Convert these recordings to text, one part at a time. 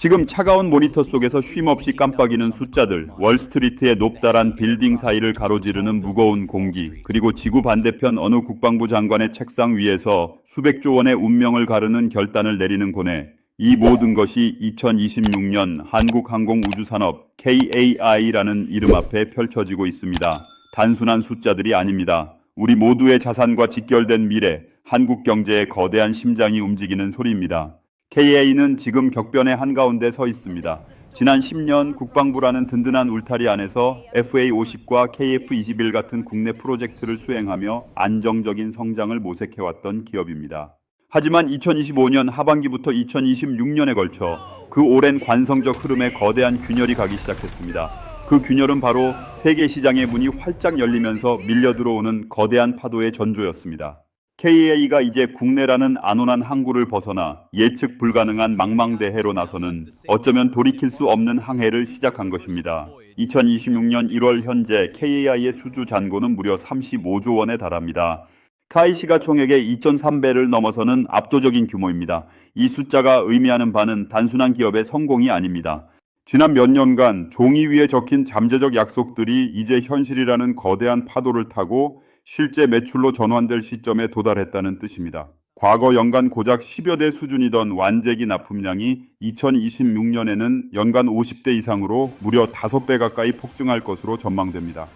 지금 차가운 모니터 속에서 쉼없이 깜빡이는 숫자들, 월스트리트의 높다란 빌딩 사이를 가로지르는 무거운 공기, 그리고 지구 반대편 어느 국방부 장관의 책상 위에서 수백조 원의 운명을 가르는 결단을 내리는 고뇌. 이 모든 것이 2026년 한국항공우주산업 KAI라는 이름 앞에 펼쳐지고 있습니다. 단순한 숫자들이 아닙니다. 우리 모두의 자산과 직결된 미래, 한국 경제의 거대한 심장이 움직이는 소리입니다. KA는 지금 격변의 한가운데 서 있습니다. 지난 10년 국방부라는 든든한 울타리 안에서 FA50과 KF21 같은 국내 프로젝트를 수행하며 안정적인 성장을 모색해왔던 기업입니다. 하지만 2025년 하반기부터 2026년에 걸쳐 그 오랜 관성적 흐름에 거대한 균열이 가기 시작했습니다. 그 균열은 바로 세계 시장의 문이 활짝 열리면서 밀려 들어오는 거대한 파도의 전조였습니다. KA가 이제 국내라는 안온한 항구를 벗어나 예측 불가능한 망망대해로 나서는 어쩌면 돌이킬 수 없는 항해를 시작한 것입니다. 2026년 1월 현재 KAI의 수주 잔고는 무려 35조 원에 달합니다. 카이 시가총액의 2.3배를 넘어서는 압도적인 규모입니다. 이 숫자가 의미하는 바는 단순한 기업의 성공이 아닙니다. 지난 몇 년간 종이 위에 적힌 잠재적 약속들이 이제 현실이라는 거대한 파도를 타고 실제 매출로 전환될 시점에 도달했다는 뜻입니다. 과거 연간 고작 10여 대 수준이던 완제기 납품량이 2026년에는 연간 50대 이상으로 무려 5배 가까이 폭증할 것으로 전망됩니다.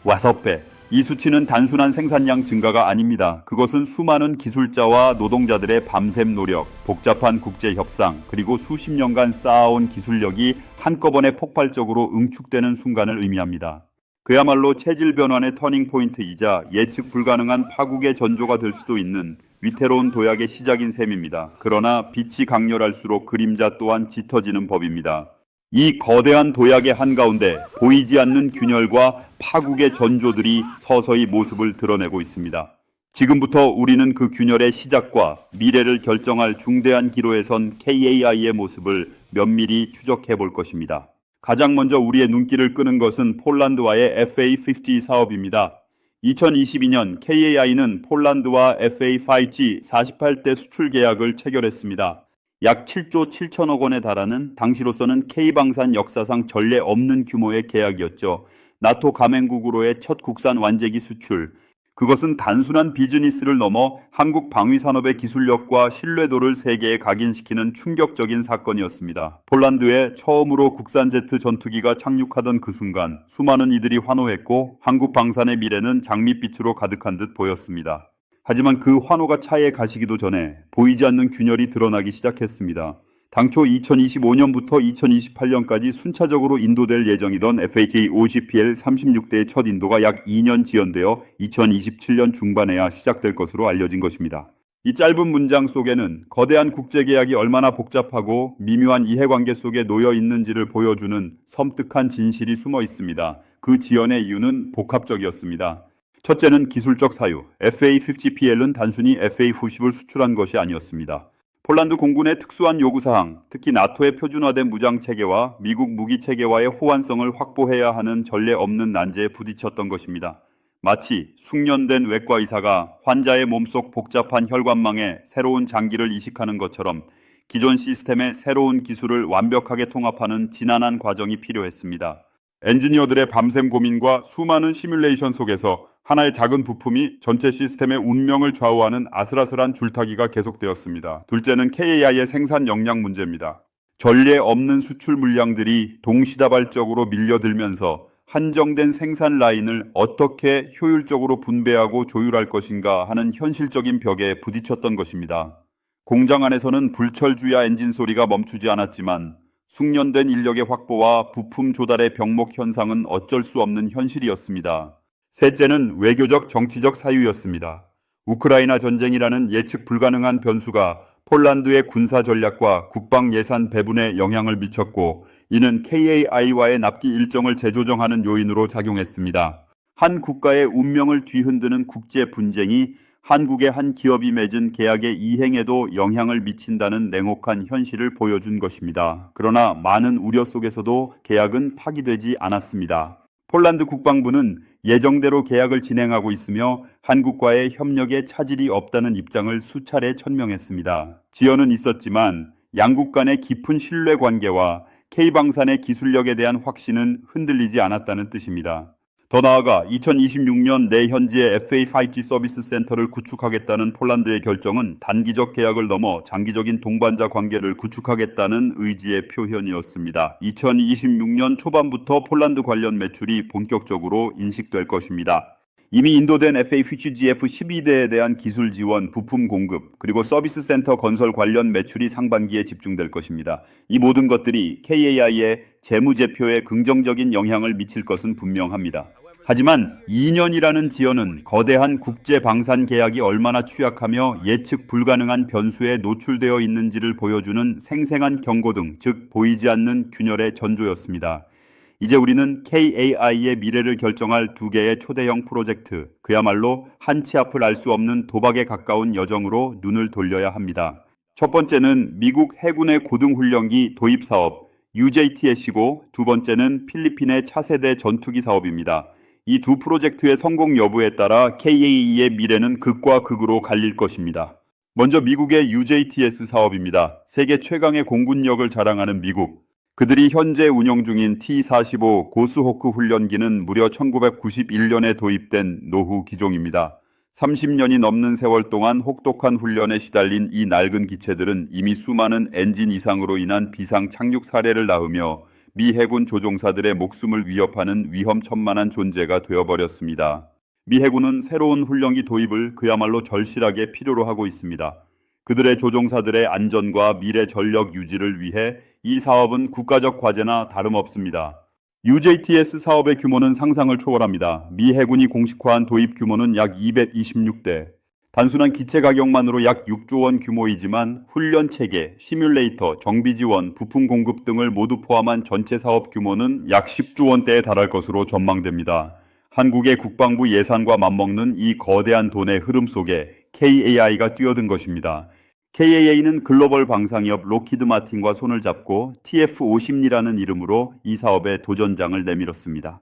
5배. 이 수치는 단순한 생산량 증가가 아닙니다. 그것은 수많은 기술자와 노동자들의 밤샘 노력, 복잡한 국제 협상, 그리고 수십 년간 쌓아온 기술력이 한꺼번에 폭발적으로 응축되는 순간을 의미합니다. 그야말로 체질 변환의 터닝 포인트이자 예측 불가능한 파국의 전조가 될 수도 있는 위태로운 도약의 시작인 셈입니다. 그러나 빛이 강렬할수록 그림자 또한 짙어지는 법입니다. 이 거대한 도약의 한가운데 보이지 않는 균열과 파국의 전조들이 서서히 모습을 드러내고 있습니다. 지금부터 우리는 그 균열의 시작과 미래를 결정할 중대한 기로에 선 KAI의 모습을 면밀히 추적해 볼 것입니다. 가장 먼저 우리의 눈길을 끄는 것은 폴란드와의 FA50 사업입니다. 2022년 KAI는 폴란드와 FA5G 48대 수출 계약을 체결했습니다. 약 7조 7천억 원에 달하는 당시로서는 K방산 역사상 전례 없는 규모의 계약이었죠. 나토 가맹국으로의 첫 국산 완제기 수출. 그것은 단순한 비즈니스를 넘어 한국 방위산업의 기술력과 신뢰도를 세계에 각인시키는 충격적인 사건이었습니다. 폴란드에 처음으로 국산 제트 전투기가 착륙하던 그 순간 수많은 이들이 환호했고 한국 방산의 미래는 장밋빛으로 가득한 듯 보였습니다. 하지만 그 환호가 차에 가시기도 전에 보이지 않는 균열이 드러나기 시작했습니다. 당초 2025년부터 2028년까지 순차적으로 인도될 예정이던 FHA-50PL 36대의 첫 인도가 약 2년 지연되어 2027년 중반에야 시작될 것으로 알려진 것입니다. 이 짧은 문장 속에는 거대한 국제계약이 얼마나 복잡하고 미묘한 이해관계 속에 놓여 있는지를 보여주는 섬뜩한 진실이 숨어 있습니다. 그 지연의 이유는 복합적이었습니다. 첫째는 기술적 사유. FA50PL은 단순히 FA90을 수출한 것이 아니었습니다. 폴란드 공군의 특수한 요구사항, 특히 나토의 표준화된 무장체계와 미국 무기체계와의 호환성을 확보해야 하는 전례 없는 난제에 부딪혔던 것입니다. 마치 숙련된 외과의사가 환자의 몸속 복잡한 혈관망에 새로운 장기를 이식하는 것처럼 기존 시스템의 새로운 기술을 완벽하게 통합하는 지난한 과정이 필요했습니다. 엔지니어들의 밤샘 고민과 수많은 시뮬레이션 속에서 하나의 작은 부품이 전체 시스템의 운명을 좌우하는 아슬아슬한 줄타기가 계속되었습니다. 둘째는 KAI의 생산 역량 문제입니다. 전례 없는 수출 물량들이 동시다발적으로 밀려들면서 한정된 생산 라인을 어떻게 효율적으로 분배하고 조율할 것인가 하는 현실적인 벽에 부딪혔던 것입니다. 공장 안에서는 불철주야 엔진 소리가 멈추지 않았지만 숙련된 인력의 확보와 부품 조달의 병목 현상은 어쩔 수 없는 현실이었습니다. 셋째는 외교적 정치적 사유였습니다. 우크라이나 전쟁이라는 예측 불가능한 변수가 폴란드의 군사 전략과 국방 예산 배분에 영향을 미쳤고 이는 KAI와의 납기 일정을 재조정하는 요인으로 작용했습니다. 한 국가의 운명을 뒤흔드는 국제 분쟁이 한국의 한 기업이 맺은 계약의 이행에도 영향을 미친다는 냉혹한 현실을 보여준 것입니다. 그러나 많은 우려 속에서도 계약은 파기되지 않았습니다. 폴란드 국방부는 예정대로 계약을 진행하고 있으며 한국과의 협력에 차질이 없다는 입장을 수차례 천명했습니다. 지연은 있었지만 양국 간의 깊은 신뢰 관계와 K방산의 기술력에 대한 확신은 흔들리지 않았다는 뜻입니다. 더 나아가 2026년 내현지에 FA5G 서비스 센터를 구축하겠다는 폴란드의 결정은 단기적 계약을 넘어 장기적인 동반자 관계를 구축하겠다는 의지의 표현이었습니다. 2026년 초반부터 폴란드 관련 매출이 본격적으로 인식될 것입니다. 이미 인도된 FA-FGF 12대에 대한 기술 지원, 부품 공급, 그리고 서비스 센터 건설 관련 매출이 상반기에 집중될 것입니다. 이 모든 것들이 KAI의 재무제표에 긍정적인 영향을 미칠 것은 분명합니다. 하지만 2년이라는 지연은 거대한 국제 방산 계약이 얼마나 취약하며 예측 불가능한 변수에 노출되어 있는지를 보여주는 생생한 경고등, 즉 보이지 않는 균열의 전조였습니다. 이제 우리는 KAI의 미래를 결정할 두 개의 초대형 프로젝트, 그야말로 한치 앞을 알 수 없는 도박에 가까운 여정으로 눈을 돌려야 합니다. 첫 번째는 미국 해군의 고등훈련기 도입 사업, UJTS이고 두 번째는 필리핀의 차세대 전투기 사업입니다. 이 두 프로젝트의 성공 여부에 따라 KAE의 미래는 극과 극으로 갈릴 것입니다. 먼저 미국의 UJTS 사업입니다. 세계 최강의 공군력을 자랑하는 미국. 그들이 현재 운영 중인 T-45 고스호크 훈련기는 무려 1991년에 도입된 노후 기종입니다. 30년이 넘는 세월 동안 혹독한 훈련에 시달린 이 낡은 기체들은 이미 수많은 엔진 이상으로 인한 비상 착륙 사례를 낳으며 미 해군 조종사들의 목숨을 위협하는 위험천만한 존재가 되어버렸습니다. 미 해군은 새로운 훈련기 도입을 그야말로 절실하게 필요로 하고 있습니다. 그들의 조종사들의 안전과 미래 전력 유지를 위해 이 사업은 국가적 과제나 다름없습니다. UJTS 사업의 규모는 상상을 초월합니다. 미 해군이 공식화한 도입 규모는 약 226대. 단순한 기체 가격만으로 약 6조 원 규모이지만 훈련 체계, 시뮬레이터, 정비 지원, 부품 공급 등을 모두 포함한 전체 사업 규모는 약 10조 원대에 달할 것으로 전망됩니다. 한국의 국방부 예산과 맞먹는 이 거대한 돈의 흐름 속에 KAI가 뛰어든 것입니다. KAI는 글로벌 방산기업 로키드 마틴과 손을 잡고 TF-50I라는 이름으로 이 사업에 도전장을 내밀었습니다.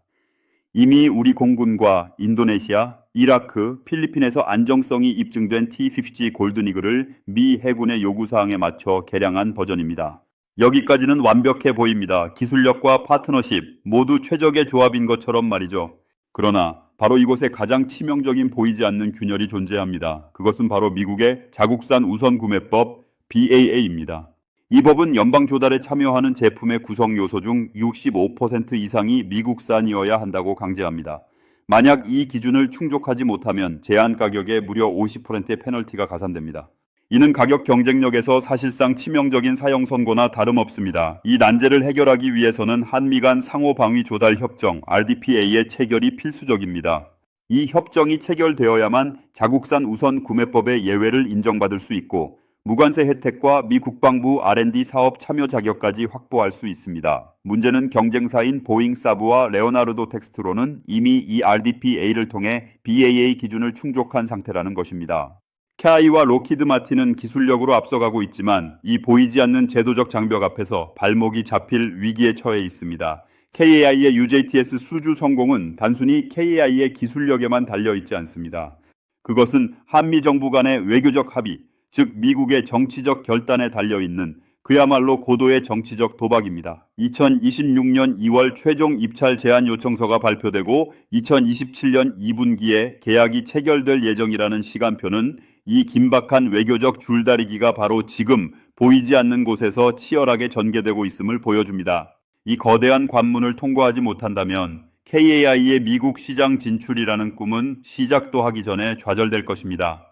이미 우리 공군과 인도네시아, 이라크, 필리핀에서 안정성이 입증된 T-50 골든이글을 미 해군의 요구사항에 맞춰 개량한 버전입니다. 여기까지는 완벽해 보입니다. 기술력과 파트너십 모두 최적의 조합인 것처럼 말이죠. 그러나 바로 이곳에 가장 치명적인 보이지 않는 균열이 존재합니다. 그것은 바로 미국의 자국산 우선구매법 BAA입니다. 이 법은 연방 조달에 참여하는 제품의 구성 요소 중 65% 이상이 미국산이어야 한다고 강제합니다. 만약 이 기준을 충족하지 못하면 제한 가격에 무려 50%의 페널티가 가산됩니다. 이는 가격 경쟁력에서 사실상 치명적인 사형 선고나 다름없습니다. 이 난제를 해결하기 위해서는 한미 간 상호 방위 조달 협정 RDPA의 체결이 필수적입니다. 이 협정이 체결되어야만 자국산 우선 구매법의 예외를 인정받을 수 있고 무관세 혜택과 미 국방부 R&D 사업 참여 자격까지 확보할 수 있습니다. 문제는 경쟁사인 보잉 사브와 레오나르도 텍스트로는 이미 이 RDPA를 통해 BAA 기준을 충족한 상태라는 것입니다. KAI와 로키드 마틴은 기술력으로 앞서가고 있지만 이 보이지 않는 제도적 장벽 앞에서 발목이 잡힐 위기에 처해 있습니다. KAI의 UJTS 수주 성공은 단순히 KAI의 기술력에만 달려있지 않습니다. 그것은 한미 정부 간의 외교적 합의, 즉 미국의 정치적 결단에 달려있는 그야말로 고도의 정치적 도박입니다. 2026년 2월 최종 입찰 제안 요청서가 발표되고 2027년 2분기에 계약이 체결될 예정이라는 시간표는 이 긴박한 외교적 줄다리기가 바로 지금 보이지 않는 곳에서 치열하게 전개되고 있음을 보여줍니다. 이 거대한 관문을 통과하지 못한다면 KAI의 미국 시장 진출이라는 꿈은 시작도 하기 전에 좌절될 것입니다.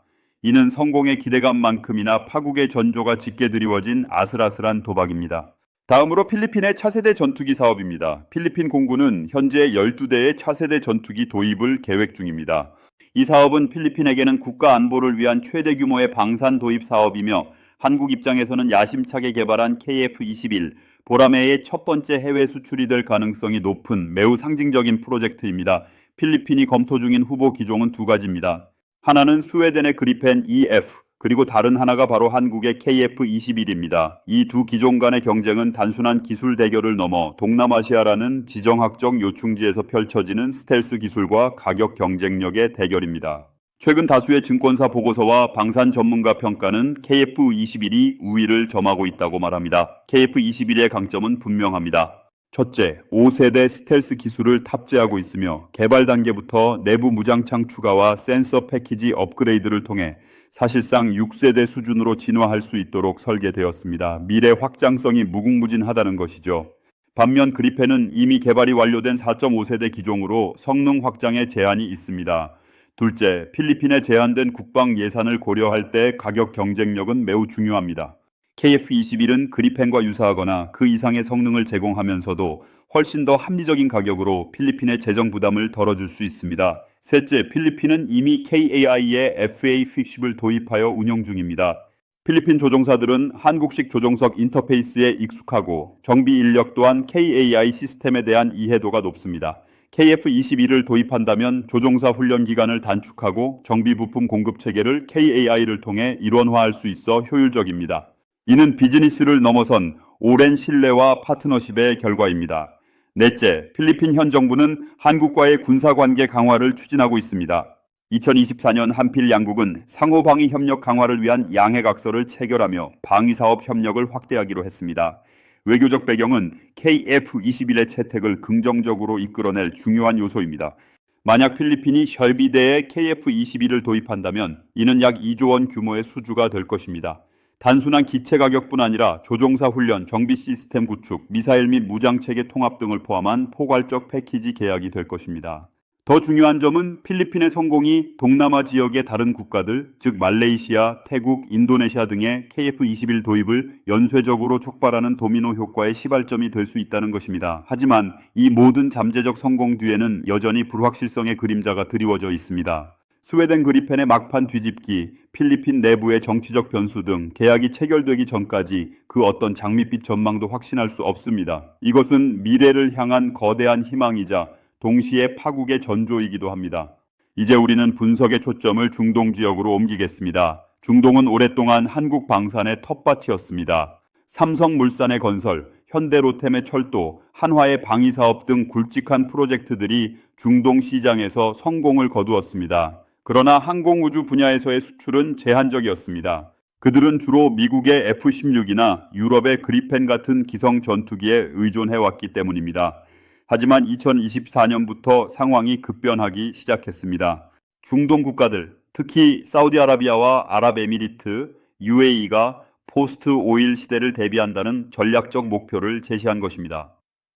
이는 성공의 기대감만큼이나 파국의 전조가 짙게 드리워진 아슬아슬한 도박입니다. 다음으로 필리핀의 차세대 전투기 사업입니다. 필리핀 공군은 현재 12대의 차세대 전투기 도입을 계획 중입니다. 이 사업은 필리핀에게는 국가 안보를 위한 최대 규모의 방산 도입 사업이며 한국 입장에서는 야심차게 개발한 KF-21, 보라매의 첫 번째 해외 수출이 될 가능성이 높은 매우 상징적인 프로젝트입니다. 필리핀이 검토 중인 후보 기종은 두 가지입니다. 하나는 스웨덴의 그리펜 EF, 그리고 다른 하나가 바로 한국의 KF-21입니다. 이 두 기종 간의 경쟁은 단순한 기술 대결을 넘어 동남아시아라는 지정학적 요충지에서 펼쳐지는 스텔스 기술과 가격 경쟁력의 대결입니다. 최근 다수의 증권사 보고서와 방산 전문가 평가는 KF21이 우위를 점하고 있다고 말합니다. KF21의 강점은 분명합니다. 첫째, 5세대 스텔스 기술을 탑재하고 있으며 개발 단계부터 내부 무장창 추가와 센서 패키지 업그레이드를 통해 사실상 6세대 수준으로 진화할 수 있도록 설계되었습니다. 미래 확장성이 무궁무진하다는 것이죠. 반면 그리펜은 이미 개발이 완료된 4.5세대 기종으로 성능 확장에 제한이 있습니다. 둘째, 필리핀의 제한된 국방 예산을 고려할 때 가격 경쟁력은 매우 중요합니다. KF-21은 그리펜과 유사하거나 그 이상의 성능을 제공하면서도 훨씬 더 합리적인 가격으로 필리핀의 재정 부담을 덜어줄 수 있습니다. 셋째, 필리핀은 이미 KAI의 FA-50을 도입하여 운영 중입니다. 필리핀 조종사들은 한국식 조종석 인터페이스에 익숙하고 정비 인력 또한 KAI 시스템에 대한 이해도가 높습니다. KF-21을 도입한다면 조종사 훈련 기간을 단축하고 정비 부품 공급 체계를 KAI를 통해 일원화할 수 있어 효율적입니다. 이는 비즈니스를 넘어선 오랜 신뢰와 파트너십의 결과입니다. 넷째, 필리핀 현 정부는 한국과의 군사관계 강화를 추진하고 있습니다. 2024년 한필 양국은 상호방위 협력 강화를 위한 양해각서를 체결하며 방위사업 협력을 확대하기로 했습니다. 외교적 배경은 KF-21의 채택을 긍정적으로 이끌어낼 중요한 요소입니다. 만약 필리핀이 셜비대에 KF-21을 도입한다면 이는 약 2조 원 규모의 수주가 될 것입니다. 단순한 기체 가격뿐 아니라 조종사 훈련, 정비 시스템 구축, 미사일 및 무장체계 통합 등을 포함한 포괄적 패키지 계약이 될 것입니다. 더 중요한 점은 필리핀의 성공이 동남아 지역의 다른 국가들, 즉 말레이시아, 태국, 인도네시아 등의 KF-21 도입을 연쇄적으로 촉발하는 도미노 효과의 시발점이 될 수 있다는 것입니다. 하지만 이 모든 잠재적 성공 뒤에는 여전히 불확실성의 그림자가 드리워져 있습니다. 스웨덴 그리펜의 막판 뒤집기, 필리핀 내부의 정치적 변수 등 계약이 체결되기 전까지 그 어떤 장밋빛 전망도 확신할 수 없습니다. 이것은 미래를 향한 거대한 희망이자 동시에 파국의 전조이기도 합니다. 이제 우리는 분석의 초점을 중동 지역으로 옮기겠습니다. 중동은 오랫동안 한국 방산의 텃밭이었습니다. 삼성물산의 건설, 현대로템의 철도, 한화의 방위사업 등 굵직한 프로젝트들이 중동 시장에서 성공을 거두었습니다. 그러나 항공우주 분야에서의 수출은 제한적이었습니다. 그들은 주로 미국의 F-16이나 유럽의 그리펜 같은 기성 전투기에 의존해왔기 때문입니다. 하지만 2024년부터 상황이 급변하기 시작했습니다. 중동 국가들, 특히 사우디아라비아와 아랍에미리트, UAE가 포스트 오일 시대를 대비한다는 전략적 목표를 제시한 것입니다.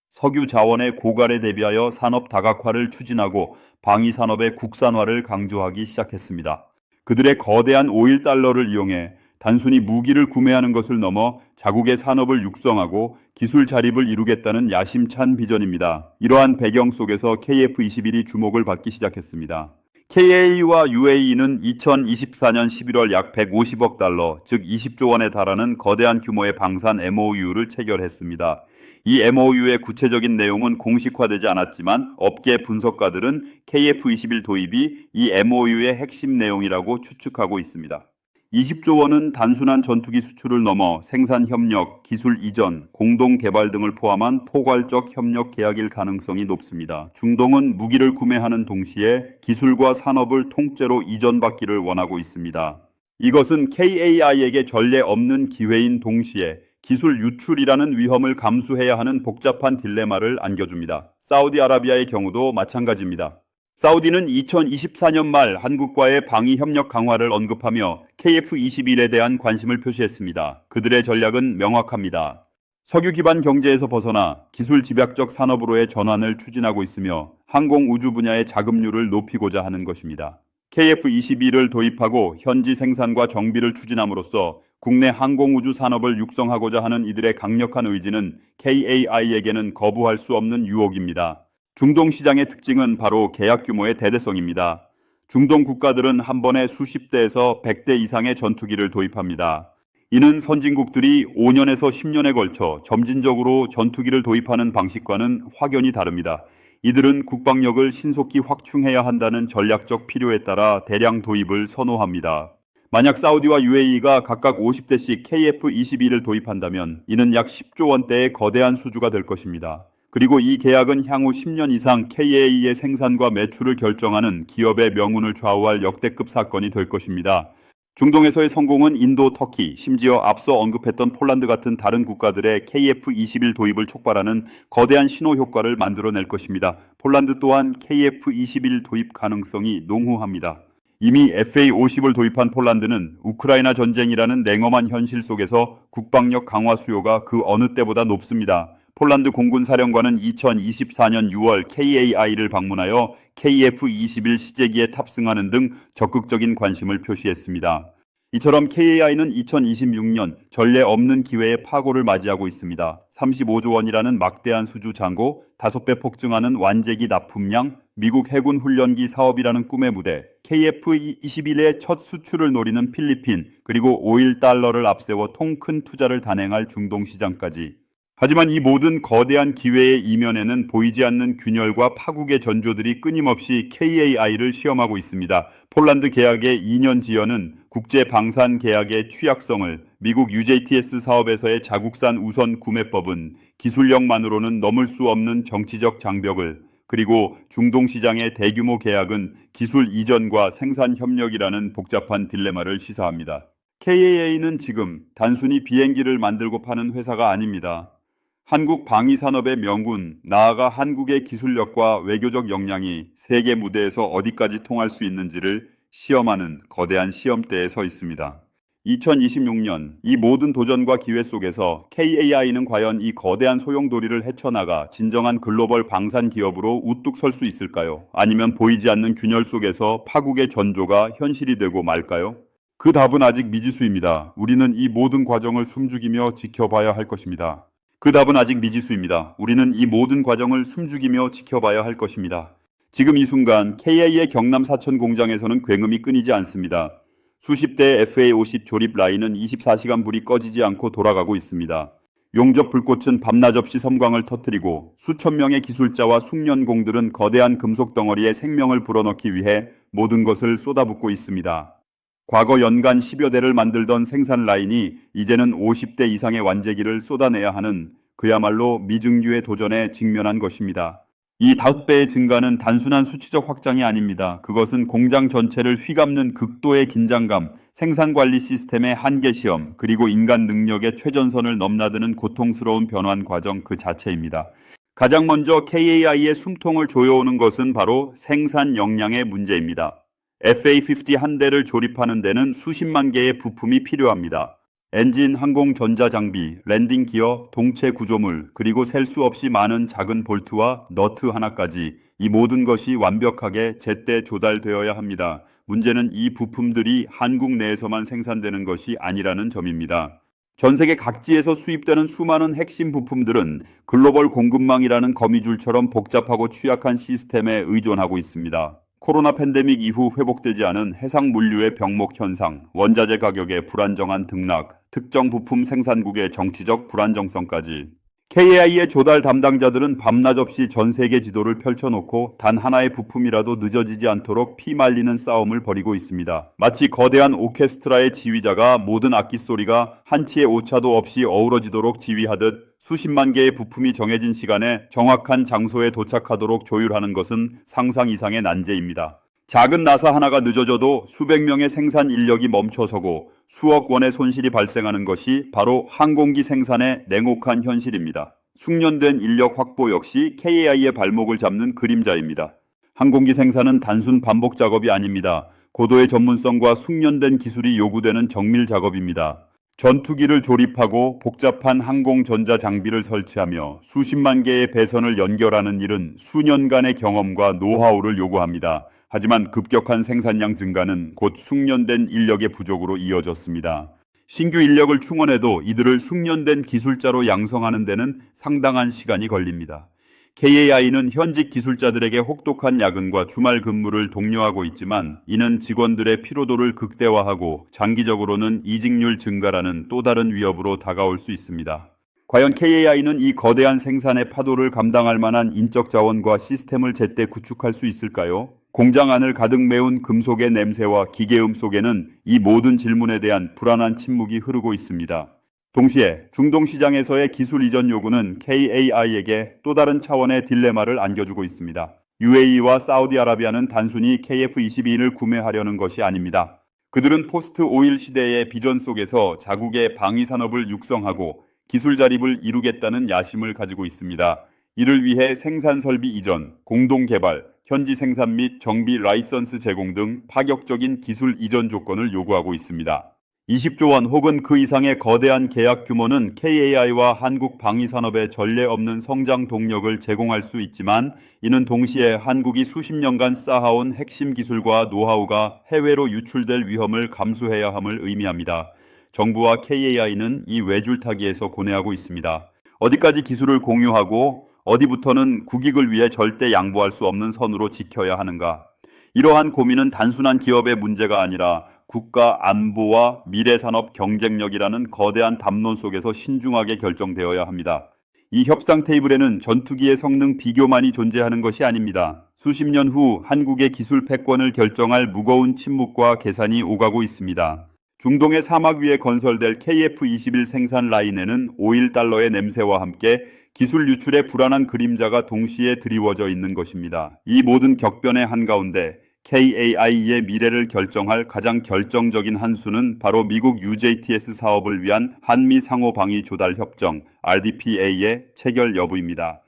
석유 자원의 고갈에 대비하여 산업 다각화를 추진하고 방위 산업의 국산화를 강조하기 시작했습니다. 그들의 거대한 오일 달러를 이용해 단순히 무기를 구매하는 것을 넘어 자국의 산업을 육성하고 기술 자립을 이루겠다는 야심찬 비전입니다. 이러한 배경 속에서 KF-21이 주목을 받기 시작했습니다. KAE와 UAE는 2024년 11월 약 150억 달러, 즉 20조 원에 달하는 거대한 규모의 방산 MOU를 체결했습니다. 이 MOU의 구체적인 내용은 공식화되지 않았지만 업계 분석가들은 KF-21 도입이 이 MOU의 핵심 내용이라고 추측하고 있습니다. 20조 원은 단순한 전투기 수출을 넘어 생산 협력, 기술 이전, 공동 개발 등을 포함한 포괄적 협력 계약일 가능성이 높습니다. 중동은 무기를 구매하는 동시에 기술과 산업을 통째로 이전받기를 원하고 있습니다. 이것은 KAI에게 전례 없는 기회인 동시에 기술 유출이라는 위험을 감수해야 하는 복잡한 딜레마를 안겨줍니다. 사우디아라비아의 경우도 마찬가지입니다. 사우디는 2024년 말 한국과의 방위 협력 강화를 언급하며 KF-21에 대한 관심을 표시했습니다. 그들의 전략은 명확합니다. 석유 기반 경제에서 벗어나 기술 집약적 산업으로의 전환을 추진하고 있으며 항공 우주 분야의 자금률을 높이고자 하는 것입니다. KF-21을 도입하고 현지 생산과 정비를 추진함으로써 국내 항공우주 산업을 육성하고자 하는 이들의 강력한 의지는 KAI에게는 거부할 수 없는 유혹입니다. 중동 시장의 특징은 바로 계약 규모의 대대성입니다. 중동 국가들은 한 번에 수십 대에서 100대 이상의 전투기를 도입합니다. 이는 선진국들이 5년에서 10년에 걸쳐 점진적으로 전투기를 도입하는 방식과는 확연히 다릅니다. 이들은 국방력을 신속히 확충해야 한다는 전략적 필요에 따라 대량 도입을 선호합니다. 만약 사우디와 UAE가 각각 50대씩 KF-21을 도입한다면 이는 약 10조 원대의 거대한 수주가 될 것입니다. 그리고 이 계약은 향후 10년 이상 KA의 생산과 매출을 결정하는 기업의 명운을 좌우할 역대급 사건이 될 것입니다. 중동에서의 성공은 인도, 터키, 심지어 앞서 언급했던 폴란드 같은 다른 국가들의 KF21 도입을 촉발하는 거대한 신호 효과를 만들어낼 것입니다. 폴란드 또한 KF21 도입 가능성이 농후합니다. 이미 FA50을 도입한 폴란드는 우크라이나 전쟁이라는 냉엄한 현실 속에서 국방력 강화 수요가 그 어느 때보다 높습니다. 폴란드 공군 사령관은 2024년 6월 KAI를 방문하여 KF-21 시제기에 탑승하는 등 적극적인 관심을 표시했습니다. 이처럼 KAI는 2026년 전례 없는 기회의 파고를 맞이하고 있습니다. 35조 원이라는 막대한 수주 잔고, 5배 폭증하는 완제기 납품량, 미국 해군 훈련기 사업이라는 꿈의 무대, KF-21의 첫 수출을 노리는 필리핀, 그리고 오일 달러를 앞세워 통 큰 투자를 단행할 중동 시장까지. 하지만 이 모든 거대한 기회의 이면에는 보이지 않는 균열과 파국의 전조들이 끊임없이 KAI를 시험하고 있습니다. 폴란드 계약의 2년 지연은 국제 방산 계약의 취약성을, 미국 UJTS 사업에서의 자국산 우선 구매법은 기술력만으로는 넘을 수 없는 정치적 장벽을, 그리고 중동 시장의 대규모 계약은 기술 이전과 생산 협력이라는 복잡한 딜레마를 시사합니다. KAA는 지금 단순히 비행기를 만들고 파는 회사가 아닙니다. 한국 방위산업의 명군, 나아가 한국의 기술력과 외교적 역량이 세계 무대에서 어디까지 통할 수 있는지를 시험하는 거대한 시험대에 서 있습니다. 2026년 이 모든 도전과 기회 속에서 KAI는 과연 이 거대한 소용돌이를 헤쳐나가 진정한 글로벌 방산 기업으로 우뚝 설 수 있을까요? 아니면 보이지 않는 균열 속에서 파국의 전조가 현실이 되고 말까요? 그 답은 아직 미지수입니다. 우리는 이 모든 과정을 숨죽이며 지켜봐야 할 것입니다. 그 답은 아직 미지수입니다. 우리는 이 모든 과정을 숨죽이며 지켜봐야 할 것입니다. 지금 이 순간 KA의 경남 사천 공장에서는 굉음이 끊이지 않습니다. 수십 대의 FA50 조립 라인은 24시간 불이 꺼지지 않고 돌아가고 있습니다. 용접 불꽃은 밤낮 없이 섬광을 터뜨리고 수천 명의 기술자와 숙련공들은 거대한 금속 덩어리에 생명을 불어넣기 위해 모든 것을 쏟아붓고 있습니다. 과거 연간 10여 대를 만들던 생산 라인이 이제는 50대 이상의 완제기를 쏟아내야 하는 그야말로 미증류의 도전에 직면한 것입니다. 이 5배의 증가는 단순한 수치적 확장이 아닙니다. 그것은 공장 전체를 휘감는 극도의 긴장감, 생산관리 시스템의 한계 시험, 그리고 인간 능력의 최전선을 넘나드는 고통스러운 변환 과정 그 자체입니다. 가장 먼저 KAI의 숨통을 조여오는 것은 바로 생산 역량의 문제입니다. FA50 한 대를 조립하는 데는 수십만 개의 부품이 필요합니다. 엔진, 항공 전자장비, 랜딩 기어, 동체 구조물, 그리고 셀 수 없이 많은 작은 볼트와 너트 하나까지 이 모든 것이 완벽하게 제때 조달되어야 합니다. 문제는 이 부품들이 한국 내에서만 생산되는 것이 아니라는 점입니다. 전 세계 각지에서 수입되는 수많은 핵심 부품들은 글로벌 공급망이라는 거미줄처럼 복잡하고 취약한 시스템에 의존하고 있습니다. 코로나 팬데믹 이후 회복되지 않은 해상 물류의 병목 현상, 원자재 가격의 불안정한 등락, 특정 부품 생산국의 정치적 불안정성까지. KAI의 조달 담당자들은 밤낮 없이 전 세계 지도를 펼쳐놓고 단 하나의 부품이라도 늦어지지 않도록 피말리는 싸움을 벌이고 있습니다. 마치 거대한 오케스트라의 지휘자가 모든 악기 소리가 한치의 오차도 없이 어우러지도록 지휘하듯 수십만 개의 부품이 정해진 시간에 정확한 장소에 도착하도록 조율하는 것은 상상 이상의 난제입니다. 작은 나사 하나가 늦어져도 수백 명의 생산 인력이 멈춰서고 수억 원의 손실이 발생하는 것이 바로 항공기 생산의 냉혹한 현실입니다. 숙련된 인력 확보 역시 KAI의 발목을 잡는 그림자입니다. 항공기 생산은 단순 반복 작업이 아닙니다. 고도의 전문성과 숙련된 기술이 요구되는 정밀 작업입니다. 전투기를 조립하고 복잡한 항공 전자 장비를 설치하며 수십만 개의 배선을 연결하는 일은 수년간의 경험과 노하우를 요구합니다. 하지만 급격한 생산량 증가는 곧 숙련된 인력의 부족으로 이어졌습니다. 신규 인력을 충원해도 이들을 숙련된 기술자로 양성하는 데는 상당한 시간이 걸립니다. KAI는 현직 기술자들에게 혹독한 야근과 주말 근무를 독려하고 있지만 이는 직원들의 피로도를 극대화하고 장기적으로는 이직률 증가라는 또 다른 위협으로 다가올 수 있습니다. 과연 KAI는 이 거대한 생산의 파도를 감당할 만한 인적 자원과 시스템을 제때 구축할 수 있을까요? 공장 안을 가득 메운 금속의 냄새와 기계음 속에는 이 모든 질문에 대한 불안한 침묵이 흐르고 있습니다. 동시에 중동 시장에서의 기술 이전 요구는 KAI에게 또 다른 차원의 딜레마를 안겨주고 있습니다. UAE와 사우디아라비아는 단순히 KF-22를 구매하려는 것이 아닙니다. 그들은 포스트 오일 시대의 비전 속에서 자국의 방위 산업을 육성하고 기술 자립을 이루겠다는 야심을 가지고 있습니다. 이를 위해 생산 설비 이전, 공동 개발, 현지 생산 및 정비 라이선스 제공 등 파격적인 기술 이전 조건을 요구하고 있습니다. 20조 원 혹은 그 이상의 거대한 계약 규모는 KAI와 한국 방위산업에 전례 없는 성장 동력을 제공할 수 있지만 이는 동시에 한국이 수십 년간 쌓아온 핵심 기술과 노하우가 해외로 유출될 위험을 감수해야 함을 의미합니다. 정부와 KAI는 이 외줄타기에서 고뇌하고 있습니다. 어디까지 기술을 공유하고 어디부터는 국익을 위해 절대 양보할 수 없는 선으로 지켜야 하는가? 이러한 고민은 단순한 기업의 문제가 아니라 국가 안보와 미래산업 경쟁력이라는 거대한 담론 속에서 신중하게 결정되어야 합니다. 이 협상 테이블에는 전투기의 성능 비교만이 존재하는 것이 아닙니다. 수십 년 후 한국의 기술 패권을 결정할 무거운 침묵과 계산이 오가고 있습니다. 중동의 사막 위에 건설될 KF-21 생산 라인에는 오일 달러의 냄새와 함께 기술 유출의 불안한 그림자가 동시에 드리워져 있는 것입니다. 이 모든 격변의 한가운데 KAI의 미래를 결정할 가장 결정적인 한 수는 바로 미국 UJTS 사업을 위한 한미 상호방위 조달 협정 RDPA의 체결 여부입니다.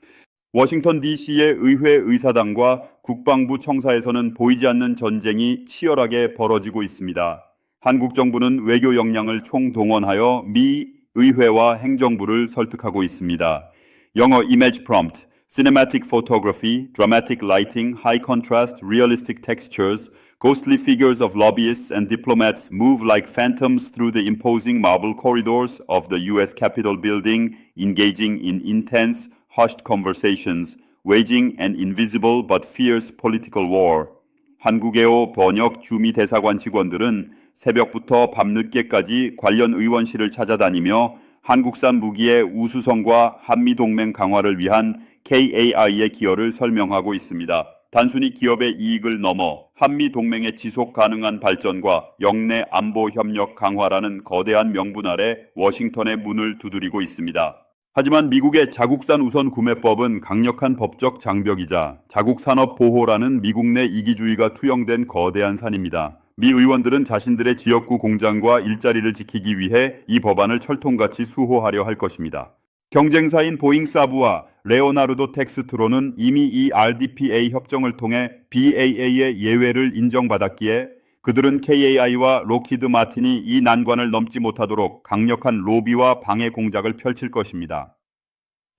워싱턴 DC의 의회 의사당과 국방부 청사에서는 보이지 않는 전쟁이 치열하게 벌어지고 있습니다. 한국 정부는 외교 역량을 총동원하여 미 의회와 행정부를 설득하고 있습니다. 영어 image prompt, cinematic photography, dramatic lighting, high contrast, realistic textures, ghostly figures of lobbyists and diplomats move like phantoms through the imposing marble corridors of the U.S. Capitol building, engaging in intense, hushed conversations, waging an invisible but fierce political war. 한국에오 번역 주미 대사관 직원들은 새벽부터 밤늦게까지 관련 의원실을 찾아다니며 한국산 무기의 우수성과 한미동맹 강화를 위한 KAI의 기여를 설명하고 있습니다. 단순히 기업의 이익을 넘어 한미동맹의 지속 가능한 발전과 영내 안보 협력 강화라는 거대한 명분 아래 워싱턴의 문을 두드리고 있습니다. 하지만 미국의 자국산 우선 구매법은 강력한 법적 장벽이자 자국 산업 보호라는 미국 내 이기주의가 투영된 거대한 산입니다. 미 의원들은 자신들의 지역구 공장과 일자리를 지키기 위해 이 법안을 철통같이 수호하려 할 것입니다. 경쟁사인 보잉사브와 레오나르도 텍스트로는 이미 이 RDPA 협정을 통해 BAA의 예외를 인정받았기에 그들은 KAI와 록히드 마틴이 이 난관을 넘지 못하도록 강력한 로비와 방해 공작을 펼칠 것입니다.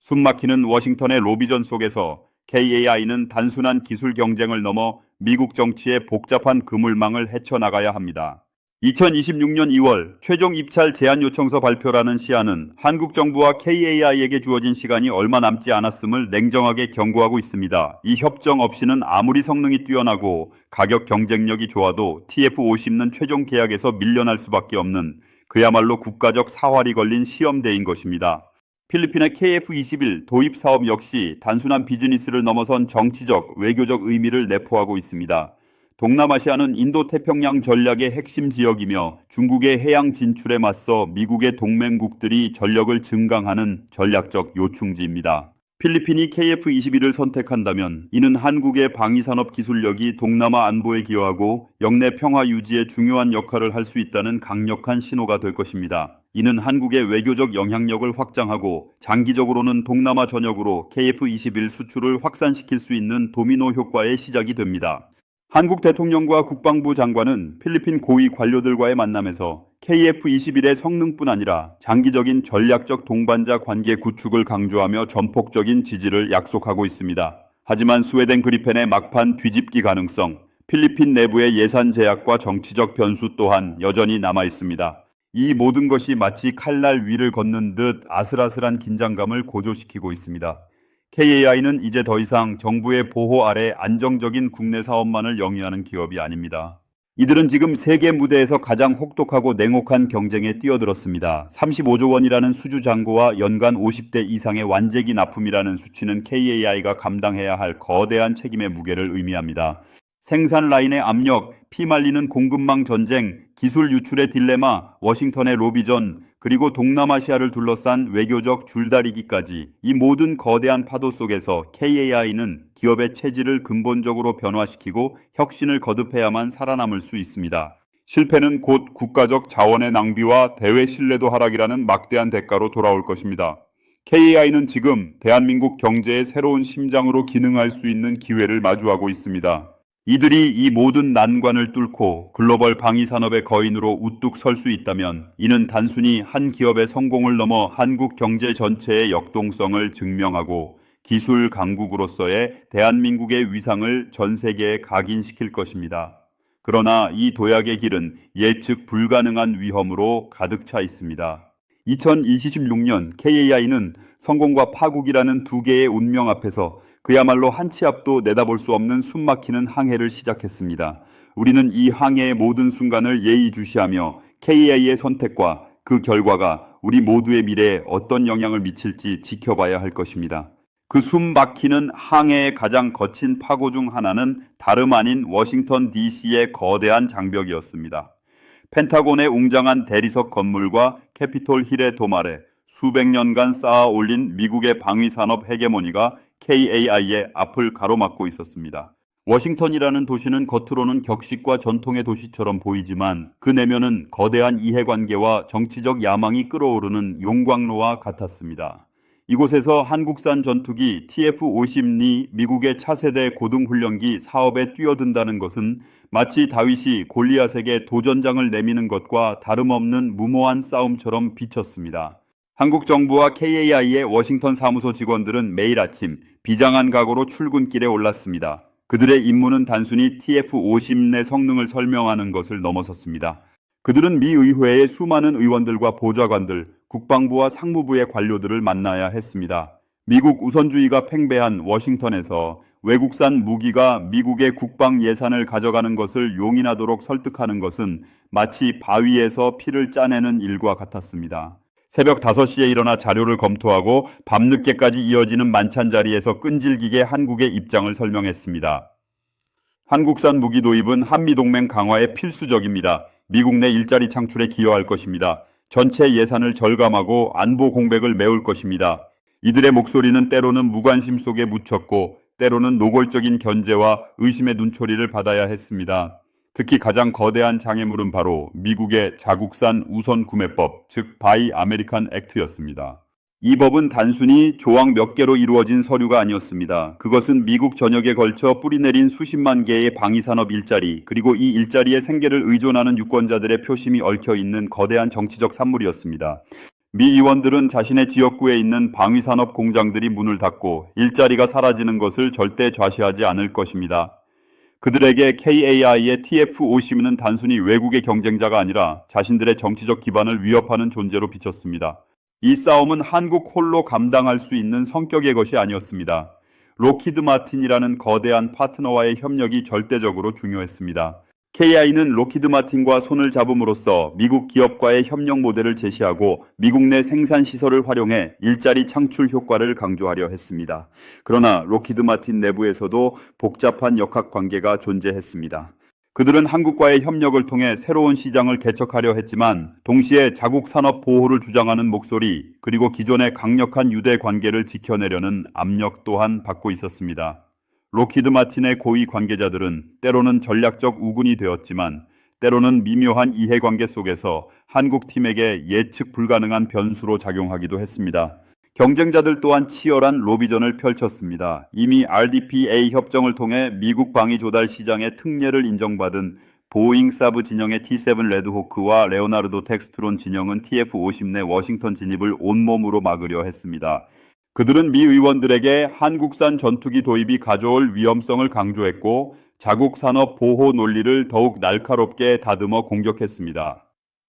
숨막히는 워싱턴의 로비전 속에서 KAI는 단순한 기술 경쟁을 넘어 미국 정치의 복잡한 그물망을 헤쳐나가야 합니다. 2026년 2월 최종 입찰 제안 요청서 발표라는 시한은 한국 정부와 KAI에게 주어진 시간이 얼마 남지 않았음을 냉정하게 경고하고 있습니다. 이 협정 없이는 아무리 성능이 뛰어나고 가격 경쟁력이 좋아도 TF-50는 최종 계약에서 밀려날 수밖에 없는 그야말로 국가적 사활이 걸린 시험대인 것입니다. 필리핀의 KF-21 도입 사업 역시 단순한 비즈니스를 넘어선 정치적, 외교적 의미를 내포하고 있습니다. 동남아시아는 인도태평양 전략의 핵심 지역이며 중국의 해양 진출에 맞서 미국의 동맹국들이 전력을 증강하는 전략적 요충지입니다. 필리핀이 KF-21을 선택한다면 이는 한국의 방위산업 기술력이 동남아 안보에 기여하고 영내 평화 유지에 중요한 역할을 할 수 있다는 강력한 신호가 될 것입니다. 이는 한국의 외교적 영향력을 확장하고 장기적으로는 동남아 전역으로 KF-21 수출을 확산시킬 수 있는 도미노 효과의 시작이 됩니다. 한국 대통령과 국방부 장관은 필리핀 고위 관료들과의 만남에서 KF-21의 성능뿐 아니라 장기적인 전략적 동반자 관계 구축을 강조하며 전폭적인 지지를 약속하고 있습니다. 하지만 스웨덴 그리펜의 막판 뒤집기 가능성, 필리핀 내부의 예산 제약과 정치적 변수 또한 여전히 남아 있습니다. 이 모든 것이 마치 칼날 위를 걷는 듯 아슬아슬한 긴장감을 고조시키고 있습니다. KAI는 이제 더 이상 정부의 보호 아래 안정적인 국내 사업만을 영위하는 기업이 아닙니다. 이들은 지금 세계 무대에서 가장 혹독하고 냉혹한 경쟁에 뛰어들었습니다. 35조 원이라는 수주 잔고와 연간 50대 이상의 완제기 납품이라는 수치는 KAI가 감당해야 할 거대한 책임의 무게를 의미합니다. 생산 라인의 압력, 피말리는 공급망 전쟁, 기술 유출의 딜레마, 워싱턴의 로비전, 그리고 동남아시아를 둘러싼 외교적 줄다리기까지 이 모든 거대한 파도 속에서 KAI는 기업의 체질을 근본적으로 변화시키고 혁신을 거듭해야만 살아남을 수 있습니다. 실패는 곧 국가적 자원의 낭비와 대외 신뢰도 하락이라는 막대한 대가로 돌아올 것입니다. KAI는 지금 대한민국 경제의 새로운 심장으로 기능할 수 있는 기회를 마주하고 있습니다. 이들이 이 모든 난관을 뚫고 글로벌 방위 산업의 거인으로 우뚝 설 수 있다면 이는 단순히 한 기업의 성공을 넘어 한국 경제 전체의 역동성을 증명하고 기술 강국으로서의 대한민국의 위상을 전 세계에 각인시킬 것입니다. 그러나 이 도약의 길은 예측 불가능한 위험으로 가득 차 있습니다. 2026년 KAI는 성공과 파국이라는 두 개의 운명 앞에서 그야말로 한 치 앞도 내다볼 수 없는 숨막히는 항해를 시작했습니다. 우리는 이 항해의 모든 순간을 예의주시하며 KAI의 선택과 그 결과가 우리 모두의 미래에 어떤 영향을 미칠지 지켜봐야 할 것입니다. 그 숨막히는 항해의 가장 거친 파고 중 하나는 다름 아닌 워싱턴 DC의 거대한 장벽이었습니다. 펜타곤의 웅장한 대리석 건물과 캐피톨 힐의 도말에 수백 년간 쌓아 올린 미국의 방위산업 헤게모니가 KAI의 앞을 가로막고 있었습니다. 워싱턴이라는 도시는 겉으로는 격식과 전통의 도시처럼 보이지만 그 내면은 거대한 이해관계와 정치적 야망이 끓어오르는 용광로와 같았습니다. 이곳에서 한국산 전투기 TF-50이 미국의 차세대 고등훈련기 사업에 뛰어든다는 것은 마치 다윗이 골리앗에게 도전장을 내미는 것과 다름없는 무모한 싸움처럼 비쳤습니다. 한국 정부와 KAI의 워싱턴 사무소 직원들은 매일 아침 비장한 각오로 출근길에 올랐습니다. 그들의 임무는 단순히 TF-50 내 성능을 설명하는 것을 넘어섰습니다. 그들은 미 의회의 수많은 의원들과 보좌관들, 국방부와 상무부의 관료들을 만나야 했습니다. 미국 우선주의가 팽배한 워싱턴에서 외국산 무기가 미국의 국방 예산을 가져가는 것을 용인하도록 설득하는 것은 마치 바위에서 피를 짜내는 일과 같았습니다. 새벽 5시에 일어나 자료를 검토하고 밤늦게까지 이어지는 만찬 자리에서 끈질기게 한국의 입장을 설명했습니다. 한국산 무기 도입은 한미동맹 강화에 필수적입니다. 미국 내 일자리 창출에 기여할 것입니다. 전체 예산을 절감하고 안보 공백을 메울 것입니다. 이들의 목소리는 때로는 무관심 속에 묻혔고 때로는 노골적인 견제와 의심의 눈초리를 받아야 했습니다. 특히 가장 거대한 장애물은 바로 미국의 자국산 우선 구매법, 즉 바이 아메리칸 액트였습니다. 이 법은 단순히 조항 몇 개로 이루어진 서류가 아니었습니다. 그것은 미국 전역에 걸쳐 뿌리내린 수십만 개의 방위산업 일자리, 그리고 이 일자리의 생계를 의존하는 유권자들의 표심이 얽혀있는 거대한 정치적 산물이었습니다. 미 의원들은 자신의 지역구에 있는 방위산업 공장들이 문을 닫고 일자리가 사라지는 것을 절대 좌시하지 않을 것입니다. 그들에게 KAI의 TF-50는 단순히 외국의 경쟁자가 아니라 자신들의 정치적 기반을 위협하는 존재로 비쳤습니다. 이 싸움은 한국 홀로 감당할 수 있는 성격의 것이 아니었습니다. 로키드 마틴이라는 거대한 파트너와의 협력이 절대적으로 중요했습니다. KAI는 로키드 마틴과 손을 잡음으로써 미국 기업과의 협력 모델을 제시하고 미국 내 생산 시설을 활용해 일자리 창출 효과를 강조하려 했습니다. 그러나 로키드 마틴 내부에서도 복잡한 역학 관계가 존재했습니다. 그들은 한국과의 협력을 통해 새로운 시장을 개척하려 했지만 동시에 자국 산업 보호를 주장하는 목소리 그리고 기존의 강력한 유대 관계를 지켜내려는 압력 또한 받고 있었습니다. 로키드 마틴의 고위 관계자들은 때로는 전략적 우군이 되었지만 때로는 미묘한 이해관계 속에서 한국 팀에게 예측 불가능한 변수로 작용하기도 했습니다. 경쟁자들 또한 치열한 로비전을 펼쳤습니다. 이미 RDPA 협정을 통해 미국 방위 조달 시장의 특례를 인정받은 보잉 사브 진영의 T7 레드호크와 레오나르도 텍스트론 진영은 TF-50 내 워싱턴 진입을 온몸으로 막으려 했습니다. 그들은 미 의원들에게 한국산 전투기 도입이 가져올 위험성을 강조했고 자국 산업 보호 논리를 더욱 날카롭게 다듬어 공격했습니다.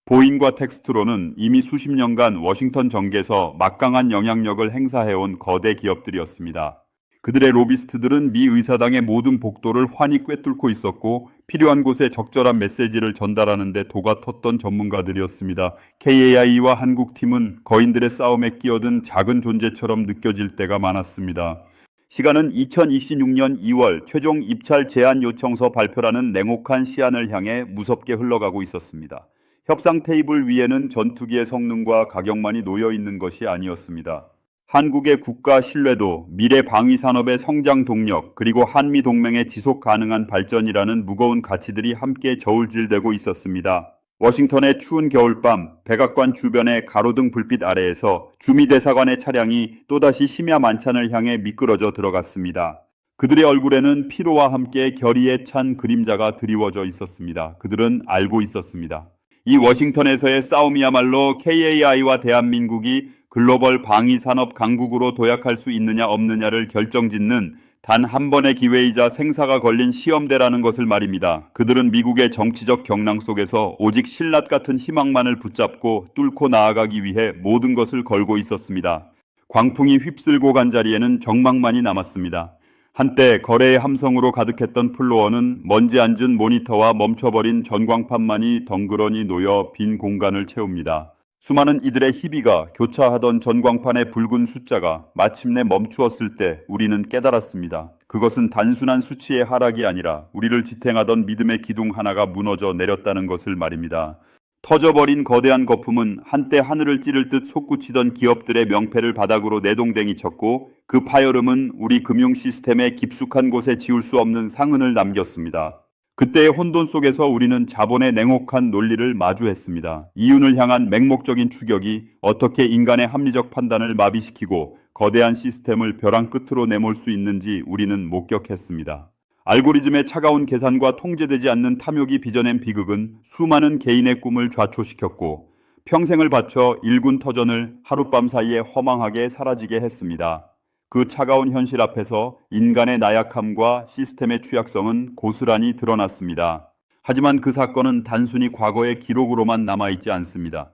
보잉과 텍스트론은 이미 수십 년간 워싱턴 정계에서 막강한 영향력을 행사해온 거대 기업들이었습니다. 그들의 로비스트들은 미 의사당의 모든 복도를 환히 꿰뚫고 있었고 필요한 곳에 적절한 메시지를 전달하는 데 도가 텄던 전문가들이었습니다. KAI와 한국팀은 거인들의 싸움에 끼어든 작은 존재처럼 느껴질 때가 많았습니다. 시간은 2026년 2월 최종 입찰 제안 요청서 발표라는 냉혹한 시한을 향해 무섭게 흘러가고 있었습니다. 협상 테이블 위에는 전투기의 성능과 가격만이 놓여 있는 것이 아니었습니다. 한국의 국가 신뢰도, 미래 방위 산업의 성장 동력, 그리고 한미 동맹의 지속 가능한 발전이라는 무거운 가치들이 함께 저울질되고 있었습니다. 워싱턴의 추운 겨울밤, 백악관 주변의 가로등 불빛 아래에서 주미 대사관의 차량이 또다시 심야 만찬을 향해 미끄러져 들어갔습니다. 그들의 얼굴에는 피로와 함께 결의에 찬 그림자가 드리워져 있었습니다. 그들은 알고 있었습니다. 이 워싱턴에서의 싸움이야말로 KAI와 대한민국이 글로벌 방위산업 강국으로 도약할 수 있느냐 없느냐를 결정짓는 단 한 번의 기회이자 생사가 걸린 시험대라는 것을 말입니다. 그들은 미국의 정치적 경랑 속에서 오직 신라 같은 희망만을 붙잡고 뚫고 나아가기 위해 모든 것을 걸고 있었습니다. 광풍이 휩쓸고 간 자리에는 적막만이 남았습니다. 한때 거래의 함성으로 가득했던 플로어는 먼지 앉은 모니터와 멈춰버린 전광판만이 덩그러니 놓여 빈 공간을 채웁니다. 수많은 이들의 희비가 교차하던 전광판의 붉은 숫자가 마침내 멈추었을 때 우리는 깨달았습니다. 그것은 단순한 수치의 하락이 아니라 우리를 지탱하던 믿음의 기둥 하나가 무너져 내렸다는 것을 말입니다. 터져버린 거대한 거품은 한때 하늘을 찌를 듯 솟구치던 기업들의 명패를 바닥으로 내동댕이 쳤고 그 파열음은 우리 금융 시스템의 깊숙한 곳에 지울 수 없는 상흔을 남겼습니다. 그때의 혼돈 속에서 우리는 자본의 냉혹한 논리를 마주했습니다. 이윤을 향한 맹목적인 추격이 어떻게 인간의 합리적 판단을 마비시키고 거대한 시스템을 벼랑 끝으로 내몰 수 있는지 우리는 목격했습니다. 알고리즘의 차가운 계산과 통제되지 않는 탐욕이 빚어낸 비극은 수많은 개인의 꿈을 좌초시켰고 평생을 바쳐 일군 터전을 하룻밤 사이에 허망하게 사라지게 했습니다. 그 차가운 현실 앞에서 인간의 나약함과 시스템의 취약성은 고스란히 드러났습니다. 하지만 그 사건은 단순히 과거의 기록으로만 남아있지 않습니다.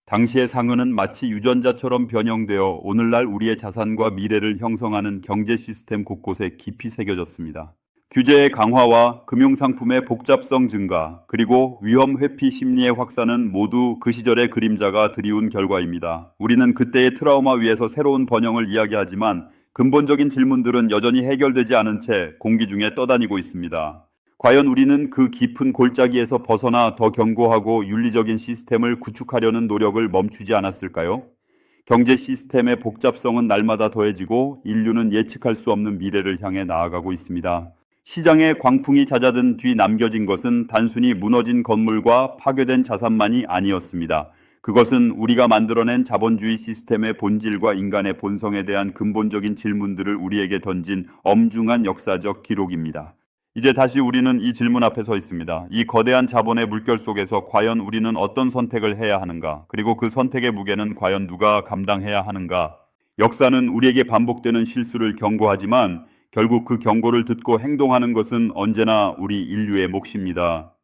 당시의 상흔은 마치 유전자처럼 변형되어 오늘날 우리의 자산과 미래를 형성하는 경제 시스템 곳곳에 깊이 새겨졌습니다. 규제의 강화와 금융상품의 복잡성 증가, 그리고 위험 회피 심리의 확산은 모두 그 시절의 그림자가 드리운 결과입니다. 우리는 그때의 트라우마 위에서 새로운 번영을 이야기하지만 근본적인 질문들은 여전히 해결되지 않은 채 공기 중에 떠다니고 있습니다. 과연 우리는 그 깊은 골짜기에서 벗어나 더 견고하고 윤리적인 시스템을 구축하려는 노력을 멈추지 않았을까요? 경제 시스템의 복잡성은 날마다 더해지고 인류는 예측할 수 없는 미래를 향해 나아가고 있습니다. 시장의 광풍이 잦아든 뒤 남겨진 것은 단순히 무너진 건물과 파괴된 자산만이 아니었습니다. 그것은 우리가 만들어낸 자본주의 시스템의 본질과 인간의 본성에 대한 근본적인 질문들을 우리에게 던진 엄중한 역사적 기록입니다. 이제 다시 우리는 이 질문 앞에 서 있습니다. 이 거대한 자본의 물결 속에서 과연 우리는 어떤 선택을 해야 하는가? 그리고 그 선택의 무게는 과연 누가 감당해야 하는가? 역사는 우리에게 반복되는 실수를 경고하지만 결국 그 경고를 듣고 행동하는 것은 언제나 우리 인류의 몫입니다.